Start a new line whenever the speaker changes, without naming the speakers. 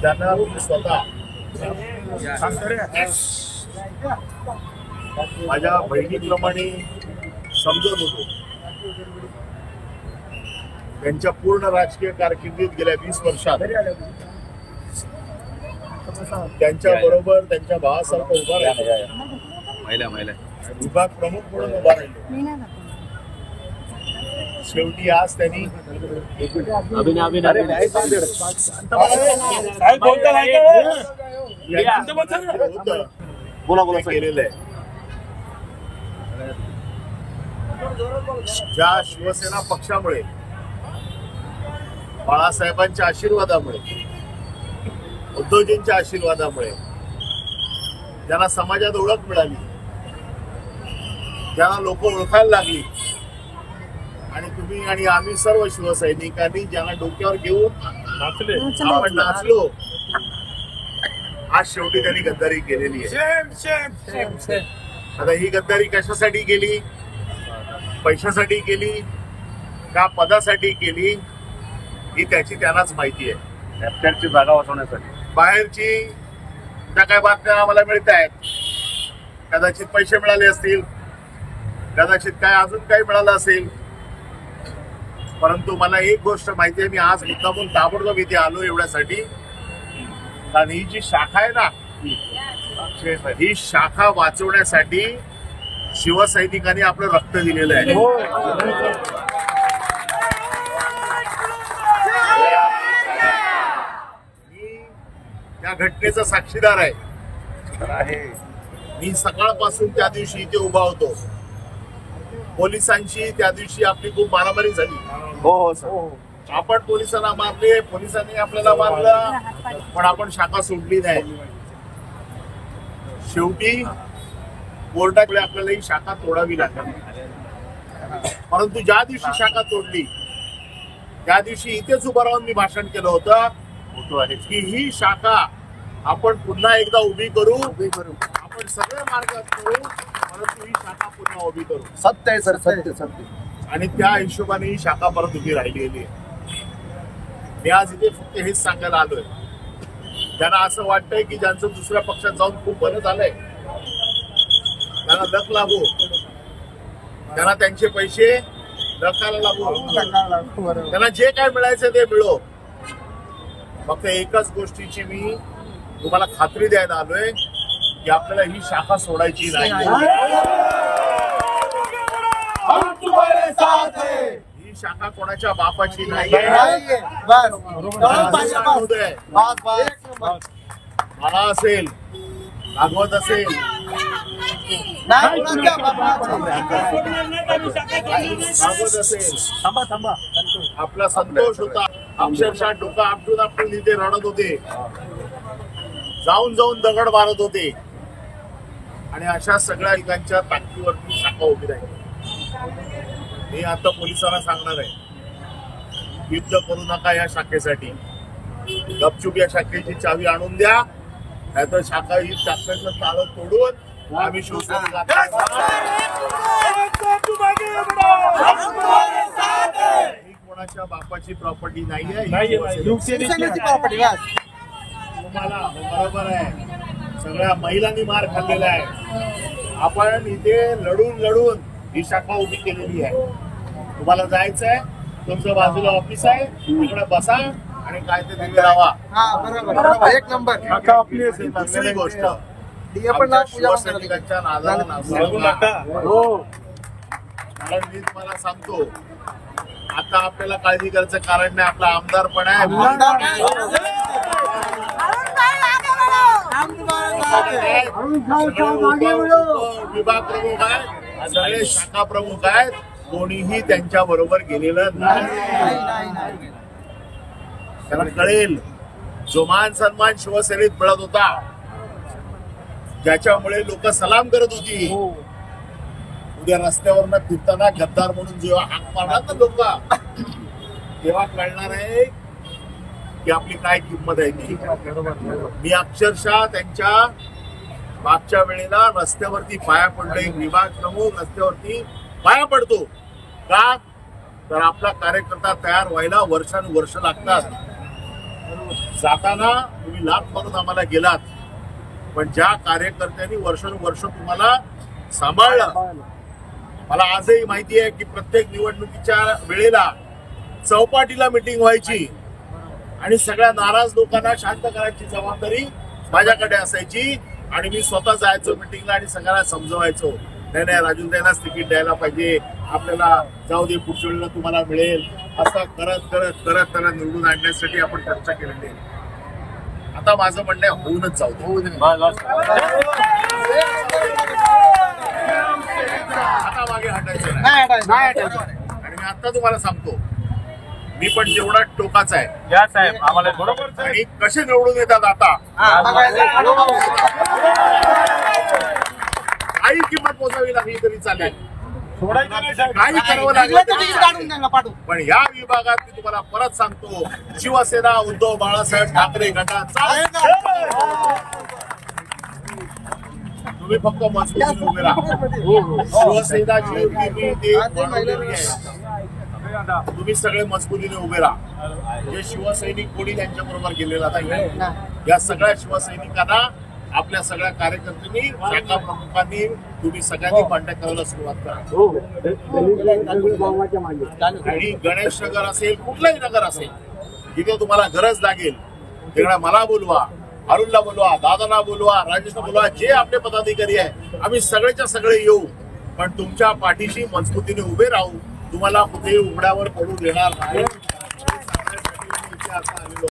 त्यांना स्वतः माझ्या बहिणीप्रमाणे समजत होतो. त्यांच्या पूर्ण राजकीय कारकिर्दीत गेल्या 20 वर्षात त्यांच्या बरोबर त्यांच्या भावासारखं उभा राहिला, विभाग प्रमुख म्हणून उभा राहिलो. शेवटी आज त्यांनी केलेलं आहे. ज्या शिवसेना पक्षामुळे बाळासाहेबांच्या आशीर्वादामुळे, उद्धवजींच्या आशीर्वादामुळे ज्यांना समाजात ओळख मिळाली, ज्यांना लोक ओळखायला लागली आणि तुम्ही आणि आम्ही सर्व शिवसैनिकांनी ज्यांना डोक्यावर घेऊन आपण नाचलो, आज शेवटी त्यांनी गद्दारी केलेली आहे. आता ही गद्दारी कशासाठी केली? पैशासाठी केली का पदासाठी केली ही त्याची त्यांनाच माहिती आहे. कॅप्टनची जागा वाचवण्यासाठी बाहेरची ज्या काय बातम्या आम्हाला मिळत आहेत, कदाचित पैसे मिळाले असतील, कदाचित काय अजून काही मिळालं असेल, परंतु मला एक गोष्ट माहिती आहे, मी आज मुद्दामून ताबडतोब इथे आलो एवढ्यासाठी, कारण ही जी शाखा आहे ना, ही शाखा वाचवण्यासाठी शिवसैनिकांनी आपलं रक्त दिलेलं आहे. मी त्या घटनेचा साक्षीदार आहे. मी सकाळपासून त्या दिवशी इथे उभा होतो. पोलिसांची त्या दिवशी आपली खूप मारामारी झाली. हो सर, आपण पोलिसांना मारले, पोलिसांनी आपल्याला मारलं, पण आपण शाखा सोडली नाही. शेवटी कोर्टाकडे आपल्याला ही शाखा तोडावी लागली. परंतु ज्या दिवशी शाखा तोडली त्या दिवशी इथेच उभं राहून मी भाषण केलं होतं की ही शाखा आपण पुन्हा एकदा उभी करू, आपण सगळे मार्ग करू, परंतु ही शाखा पुन्हा उभी करू.
सत्य आहे सर, सत्य सत्य.
आणि त्या हिशोबाने ही शाखा परत उभी राहिलेली आहे. मी आज इथे फक्त हेच सांगायला आलोय, त्यांना असं वाटतंय की ज्यांचं दुसऱ्या पक्षात जाऊन खूप बरं झालंय, त्यांना लक लागू, त्यांना त्यांचे पैसे लकाला लागू, त्यांना जे काय मिळायचं ते मिळो. फक्त एकच गोष्टीची मी तुम्हाला खात्री द्यायला आलोय की आपल्याला ही शाखा सोडायची नाही. ही शाखा कोणाच्या बापाची नाही. मला असेल, भागवत असेल, आपला संतोष होता, अक्षरशः डोका आपटून आपण इथे रडत होते, जाऊन जाऊन दगड मारत होते, आणि अशा सगळ्या ठिकाणच्या ताकदीवरती शाखा उभी राहिली. मी आता पोलिसांना सांगणार आहे, युद्ध करू नका या शाखेसाठी, गपचूप या शाखेची चावी आणून द्या, नाहीतर शाखा ही शाखेचं ताळं तोडून आम्ही शिवसेना कोणाच्या बापाची प्रॉपर्टी नाहीये, तुम्हाला बरोबर आहे. सगळ्या महिलांनी मार खाल्लेला आहे. आपण इथे लढून लढून ही शाखा उभी केलेली आहे. तुम्हाला जायचं आहे, तुमच्या बाजूला ऑफिस आहे, तिकडे बसा आणि काय ते तिथे राहा.
एक नंबर
दुसरी गोष्ट, शिवसैनिकांच्या नादाला मी तुम्हाला सांगतो, आता आपल्याला काळजी करायचं कारण नाही. आपला आमदार पण आहे, विभाग प्रमुख आहेत, सगळे शाखा प्रमुख आहेत, कोणीही त्यांच्या बरोबर गेलेलं नाही. त्यांना कळेल जो मान सन्मान शिवसेनेत मिळत होता, ज्याच्यामुळे लोक सलाम करत होती, उद्या रस्त्यावरनं फिरताना गद्दार म्हणून जेव्हा हाक मारणार ना लोक, तेव्हा कळणार आहे की आपली काय किंमत आहे ती. मी अक्षरशः त्यांच्या मागच्या वेळेला रस्त्यावरती पाया पडलो. एक विभाग प्रमुख रस्त्यावरती पाया पडतो का? तर आपला कार्यकर्ता तयार व्हायला वर्षानुवर्ष लागतात. जाताना तुम्ही लाख म्हणून आम्हाला गेलात, पण ज्या कार्यकर्त्यांनी वर्षानुवर्ष तुम्हाला सांभाळलं, मला आजही माहिती आहे की प्रत्येक निवडणुकीच्या वेळेला चौपाटीला मिटिंग व्हायची आणि सगळ्या नाराज लोकांना शांत करायची जबाबदारी माझ्याकडे असायची आणि मी स्वतः जायचो मिटिंगला आणि सगळ्यांना समजवायचो, नाही नाही राजूंद्यांनाच तिकीट द्यायला पाहिजे, आपल्याला जाऊ दे, पुढच्या वेळेला तुम्हाला मिळेल, असं करत करत करत त्याला निवडून आणण्यासाठी आपण चर्चा केलेली आहे. आता माझं म्हणणं आहे, होऊनच जाऊ दे, आता मागे हटायचं नाही. आणि मी आता तुम्हाला सांगतो, मी पण तेवढा टोकाचा आहे
साहेब आम्हाला बरोबर.
आणि कसे निवडून येतात आता काही किंमत मोजावी लागली तरी चालेल, काही करावं लागलं, पण या विभागात मी तुम्हाला परत सांगतो, शिवसेना उद्धव बाळासाहेब ठाकरे गटाचा तुम्ही फक्त मजबूतीने उभे राहा. शिवसेना जी होती मी ते वाढवलेली आहे. तुम्ही सगळे मजबूतीने उभे राहा. जे शिवसैनिक कोणी त्यांच्याबरोबर गेलेला नाही, या सगळ्या शिवसैनिकांना आपल्या सगळ्या कार्यकर्त्यांनी, शाखा प्रमुखांनी, तुम्ही सगळ्यांनी कॉन्टॅक्ट करायला सुरुवात करा. आणि गणेश नगर असेल, कुठलंही नगर असेल, जिथे तुम्हाला गरज लागेल तिकडे मला बोलवा, अरुणला बोलवा, दादाला बोलवा, राजेशला बोलवा, जे आपले पदाधिकारी आहे आम्ही सगळेच्या सगळे येऊ, पण तुमच्या पाठीशी मजबूतीने उभे राहू, तुम्हाला कुठेही उघड्यावर पडू देणार नाही.